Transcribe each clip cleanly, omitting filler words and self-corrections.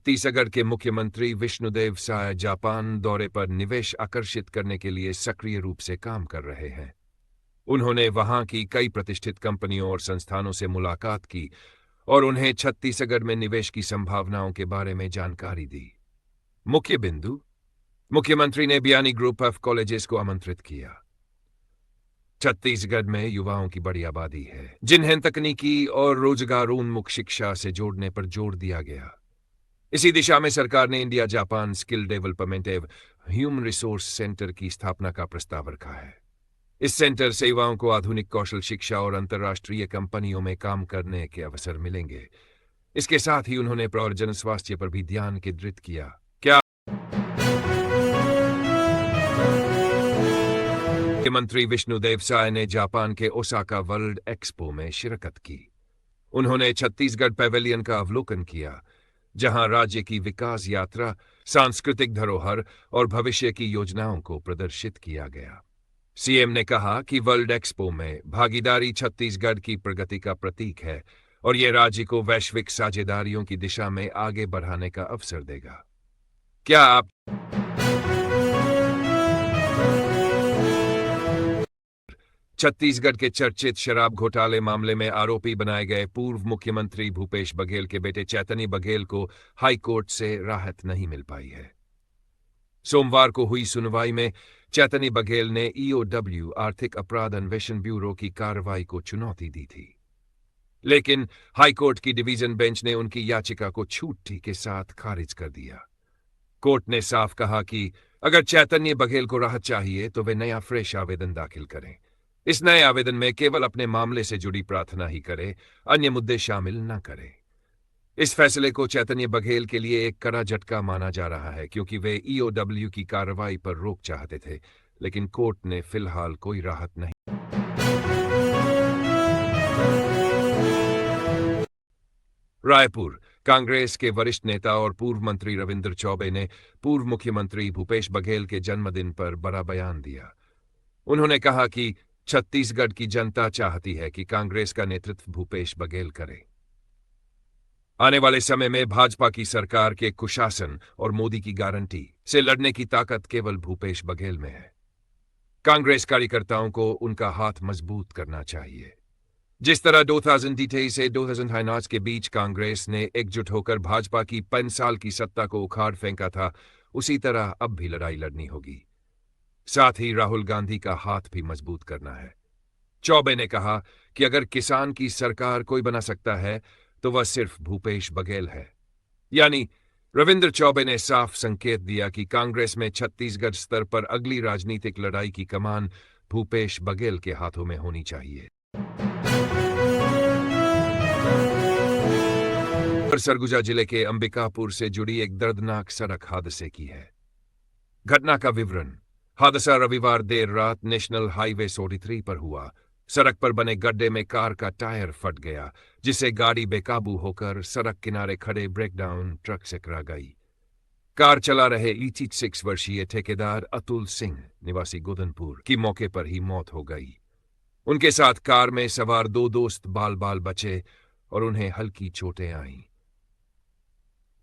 छत्तीसगढ़ के मुख्यमंत्री विष्णुदेव साय जापान दौरे पर निवेश आकर्षित करने के लिए सक्रिय रूप से काम कर रहे हैं। उन्होंने वहां की कई प्रतिष्ठित कंपनियों और संस्थानों से मुलाकात की और उन्हें छत्तीसगढ़ में निवेश की संभावनाओं के बारे में जानकारी दी। मुख्य बिंदु, मुख्यमंत्री ने बियानी ग्रुप ऑफ कॉलेजेस को आमंत्रित किया। छत्तीसगढ़ में युवाओं की बड़ी आबादी है, जिन्हें तकनीकी और रोजगारोन्मुख शिक्षा से जोड़ने पर जोर दिया गया। इसी दिशा में सरकार ने इंडिया जापान स्किल डेवलपमेंट एवं ह्यूमन रिसोर्स सेंटर की स्थापना का प्रस्ताव रखा है। इस सेंटर से युवाओं को आधुनिक कौशल शिक्षा और अंतर्राष्ट्रीय कंपनियों में काम करने के अवसर मिलेंगे। इसके साथ ही उन्होंने प्रौर स्वास्थ्य पर भी ध्यान केंद्रित किया। मुख्यमंत्री विष्णुदेव साय ने जापान के ओसाका वर्ल्ड एक्सपो में शिरकत की। उन्होंने छत्तीसगढ़ पैवेलियन का अवलोकन किया, जहां राज्य की विकास यात्रा, सांस्कृतिक धरोहर और भविष्य की योजनाओं को प्रदर्शित किया गया। सीएम ने कहा कि वर्ल्ड एक्सपो में भागीदारी छत्तीसगढ़ की प्रगति का प्रतीक है और यह राज्य को वैश्विक साझेदारियों की दिशा में आगे बढ़ाने का अवसर देगा। क्या आप छत्तीसगढ़ के चर्चित शराब घोटाले मामले में आरोपी बनाए गए पूर्व मुख्यमंत्री भूपेश बघेल के बेटे चैतन्य बघेल को हाईकोर्ट से राहत नहीं मिल पाई है। सोमवार को हुई सुनवाई में चैतन्य बघेल ने ईओडब्ल्यू आर्थिक अपराध अन्वेषण ब्यूरो की कार्रवाई को चुनौती दी थी, लेकिन हाईकोर्ट की डिवीजन बेंच ने उनकी याचिका को छूट के साथ खारिज कर दिया। कोर्ट ने साफ कहा कि अगर चैतन्य बघेल को राहत चाहिए तो वे नया फ्रेश आवेदन दाखिल करें। इस नए आवेदन में केवल अपने मामले से जुड़ी प्रार्थना ही करें, अन्य मुद्दे शामिल न करें। इस फैसले को चैतन्य बघेल के लिए एक कड़ा झटका माना जा रहा है, क्योंकि वे ईओडब्ल्यू की कार्रवाई पर रोक चाहते थे, लेकिन कोर्ट ने फिलहाल कोई राहत नहीं। रायपुर, कांग्रेस के वरिष्ठ नेता और पूर्व मंत्री रविंद्र चौबे ने पूर्व मुख्यमंत्री भूपेश बघेल के जन्मदिन पर बड़ा बयान दिया। उन्होंने कहा कि छत्तीसगढ़ की जनता चाहती है कि कांग्रेस का नेतृत्व भूपेश बघेल करे। आने वाले समय में भाजपा की सरकार के कुशासन और मोदी की गारंटी से लड़ने की ताकत केवल भूपेश बघेल में है। कांग्रेस कार्यकर्ताओं को उनका हाथ मजबूत करना चाहिए। जिस तरह 2018 से 2019 के बीच कांग्रेस ने एकजुट होकर भाजपा की 5 साल की सत्ता को उखाड़ फेंका था, उसी तरह अब भी लड़ाई लड़नी होगी। साथ ही राहुल गांधी का हाथ भी मजबूत करना है। चौबे ने कहा कि अगर किसान की सरकार कोई बना सकता है तो वह सिर्फ भूपेश बघेल है। यानी रविंद्र चौबे ने साफ संकेत दिया कि कांग्रेस में छत्तीसगढ़ स्तर पर अगली राजनीतिक लड़ाई की कमान भूपेश बघेल के हाथों में होनी चाहिए। सरगुजा जिले के अंबिकापुर से जुड़ी एक दर्दनाक सड़क हादसे की है। घटना का विवरण। हादसा रविवार देर रात नेशनल हाईवे 43 पर हुआ। सड़क पर बने गड्ढे में कार का टायर फट गया, जिससे गाड़ी बेकाबू होकर सड़क किनारे खड़े ब्रेकडाउन ट्रक से टकरा गई। कार चला रहे 86 वर्षीय ठेकेदार अतुल सिंह निवासी गोदनपुर की मौके पर ही मौत हो गई। उनके साथ कार में सवार 2 दोस्त बाल बाल बचे और उन्हें हल्की चोटें आईं।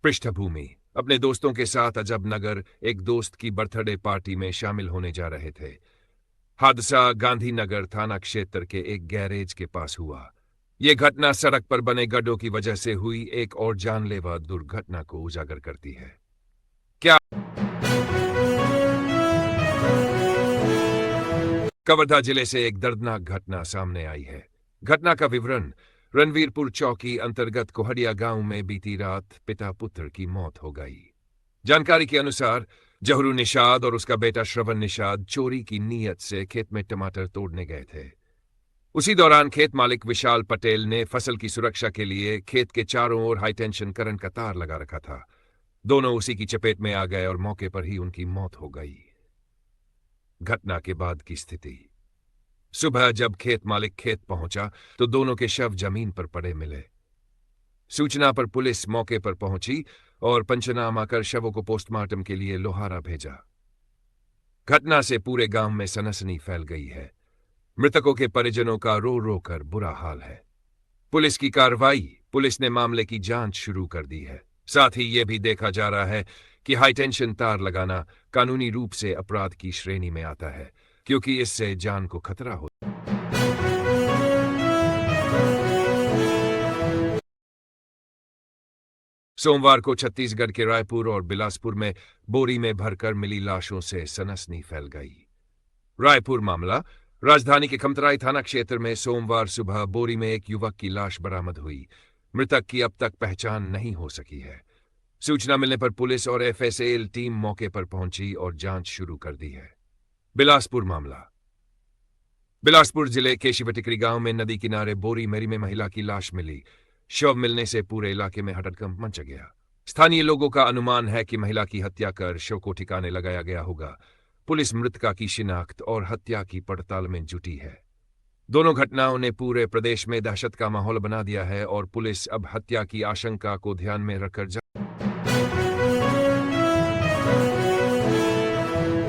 पृष्ठभूमि। अपने दोस्तों के साथ अजबनगर एक दोस्त की बर्थडे पार्टी में शामिल होने जा रहे थे। हादसा गांधीनगर थाना क्षेत्र के एक गैरेज के पास हुआ। यह घटना सड़क पर बने गड्ढों की वजह से हुई एक और जानलेवा दुर्घटना को उजागर करती है। क्या कवर्धा जिले से एक दर्दनाक घटना सामने आई है। घटना का विवरण। रणवीरपुर चौकी अंतर्गत कोहड़िया गांव में बीती रात पिता पुत्र की मौत हो गई। जानकारी के अनुसार जहरू निषाद और उसका बेटा श्रवण निषाद चोरी की नीयत से खेत में टमाटर तोड़ने गए थे। उसी दौरान खेत मालिक विशाल पटेल ने फसल की सुरक्षा के लिए खेत के चारों ओर हाईटेंशन करंट का तार लगा रखा था। दोनों उसी की चपेट में आ गए और मौके पर ही उनकी मौत हो गई। घटना के बाद की स्थिति। सुबह जब खेत मालिक खेत पहुंचा तो दोनों के शव जमीन पर पड़े मिले। सूचना पर पुलिस मौके पर पहुंची और पंचनामा कर शवों को पोस्टमार्टम के लिए लोहारा भेजा। घटना से पूरे गांव में सनसनी फैल गई है। मृतकों के परिजनों का रो रो कर बुरा हाल है। पुलिस की कार्रवाई। पुलिस ने मामले की जांच शुरू कर दी है। साथ ही ये भी देखा जा रहा है कि हाईटेंशन तार लगाना कानूनी रूप से अपराध की श्रेणी में आता है, क्योंकि इससे जान को खतरा हो। सोमवार को छत्तीसगढ़ के रायपुर और बिलासपुर में बोरी में भरकर मिली लाशों से सनसनी फैल गई। रायपुर मामला। राजधानी के खमतराई थाना क्षेत्र में सोमवार सुबह बोरी में एक युवक की लाश बरामद हुई। मृतक की अब तक पहचान नहीं हो सकी है। सूचना मिलने पर पुलिस और एफएसएल टीम मौके पर पहुंची और जांच शुरू कर दी है। बिलासपुर मामला। बिलासपुर जिले के शिवटिकरी गांव में नदी किनारे बोरी मेरी में महिला की लाश मिली। शव मिलने से पूरे इलाके में हड़कंप मच गया। स्थानीय लोगों का अनुमान है कि महिला की हत्या कर शव को ठिकाने लगाया गया होगा। पुलिस मृतका की शिनाख्त और हत्या की पड़ताल में जुटी है। दोनों घटनाओं ने पूरे प्रदेश में दहशत का माहौल बना दिया है और पुलिस अब हत्या की आशंका को ध्यान में रखकर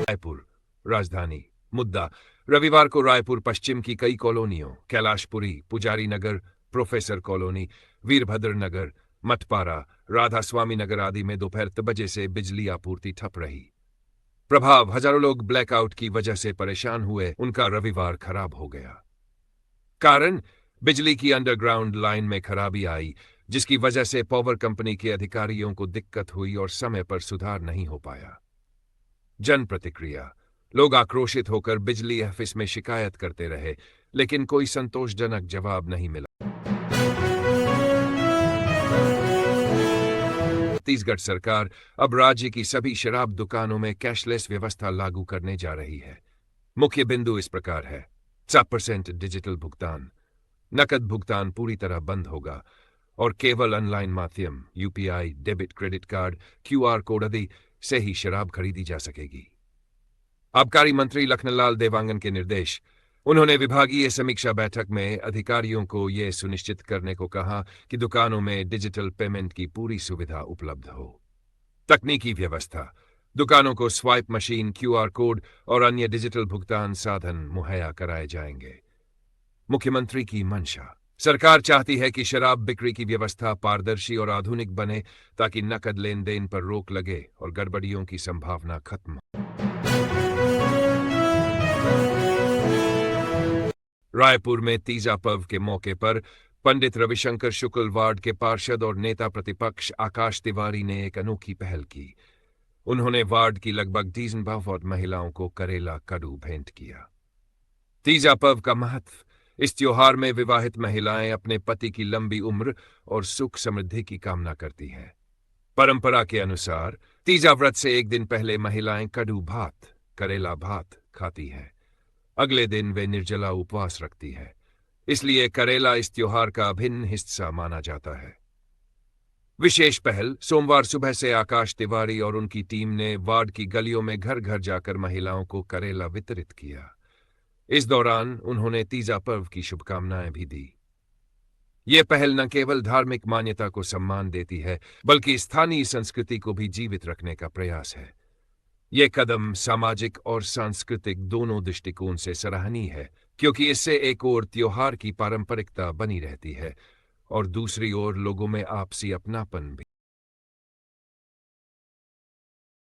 रायपुर राजधानी मुद्दा। रविवार को रायपुर पश्चिम की कई कॉलोनियों कैलाशपुरी, पुजारी नगर, प्रोफेसर कॉलोनी, वीरभद्र नगर, मठपारा, राधा स्वामी नगर आदि में दोपहर 3 बजे से बिजली आपूर्ति ठप रही। प्रभाव। हजारों लोग ब्लैकआउट की वजह से परेशान हुए। उनका रविवार खराब हो गया। कारण, बिजली की अंडरग्राउंड लाइन में खराबी आई, जिसकी वजह से पावर कंपनी के अधिकारियों को दिक्कत हुई और समय पर सुधार नहीं हो पाया। जन प्रतिक्रिया। लोग आक्रोशित होकर बिजली ऑफिस में शिकायत करते रहे, लेकिन कोई संतोषजनक जवाब नहीं मिला। छत्तीसगढ़ सरकार अब राज्य की सभी शराब दुकानों में कैशलेस व्यवस्था लागू करने जा रही है। मुख्य बिंदु इस प्रकार है। 100% डिजिटल भुगतान। नकद भुगतान पूरी तरह बंद होगा और केवल ऑनलाइन माध्यम UPI, debit, credit card, QR code आदि से ही शराब खरीदी जा सकेगी। आबकारी मंत्री लखनलाल देवांगन के निर्देश। उन्होंने विभागीय समीक्षा बैठक में अधिकारियों को यह सुनिश्चित करने को कहा कि दुकानों में डिजिटल पेमेंट की पूरी सुविधा उपलब्ध हो। तकनीकी व्यवस्था। दुकानों को स्वाइप मशीन, क्यूआर कोड और अन्य डिजिटल भुगतान साधन मुहैया कराए जाएंगे। मुख्यमंत्री की मंशा। सरकार चाहती है कि शराब बिक्री की व्यवस्था पारदर्शी और आधुनिक बने, ताकि नकद लेन देन पर रोक लगे और गड़बड़ियों की संभावना खत्म। रायपुर में तीजा पर्व के मौके पर पंडित रविशंकर शुक्ल वार्ड के पार्षद और नेता प्रतिपक्ष आकाश तिवारी ने एक अनोखी पहल की। उन्होंने वार्ड की लगभग 3 महिलाओं को करेला कड़ू भेंट किया। तीजा पर्व का महत्व। इस त्योहार में विवाहित महिलाएं अपने पति की लंबी उम्र और सुख समृद्धि की कामना करती हैं। परंपरा के अनुसार तीजा व्रत से एक दिन पहले महिलाएं कड़ू भात, करेला भात खाती हैं। अगले दिन वे निर्जला उपवास रखती है। इसलिए करेला इस त्योहार का अभिन्न हिस्सा माना जाता है। विशेष पहल। सोमवार सुबह से आकाश तिवारी और उनकी टीम ने वार्ड की गलियों में घर घर जाकर महिलाओं को करेला वितरित किया। इस दौरान उन्होंने तीजा पर्व की शुभकामनाएं भी दी। ये पहल न केवल धार्मिक मान्यता को सम्मान देती है, बल्कि स्थानीय संस्कृति को भी जीवित रखने का प्रयास है। ये कदम सामाजिक और सांस्कृतिक दोनों दृष्टिकोण से सराहनीय है, क्योंकि इससे एक ओर त्योहार की पारंपरिकता बनी रहती है और दूसरी ओर लोगों में आपसी अपनापन भी।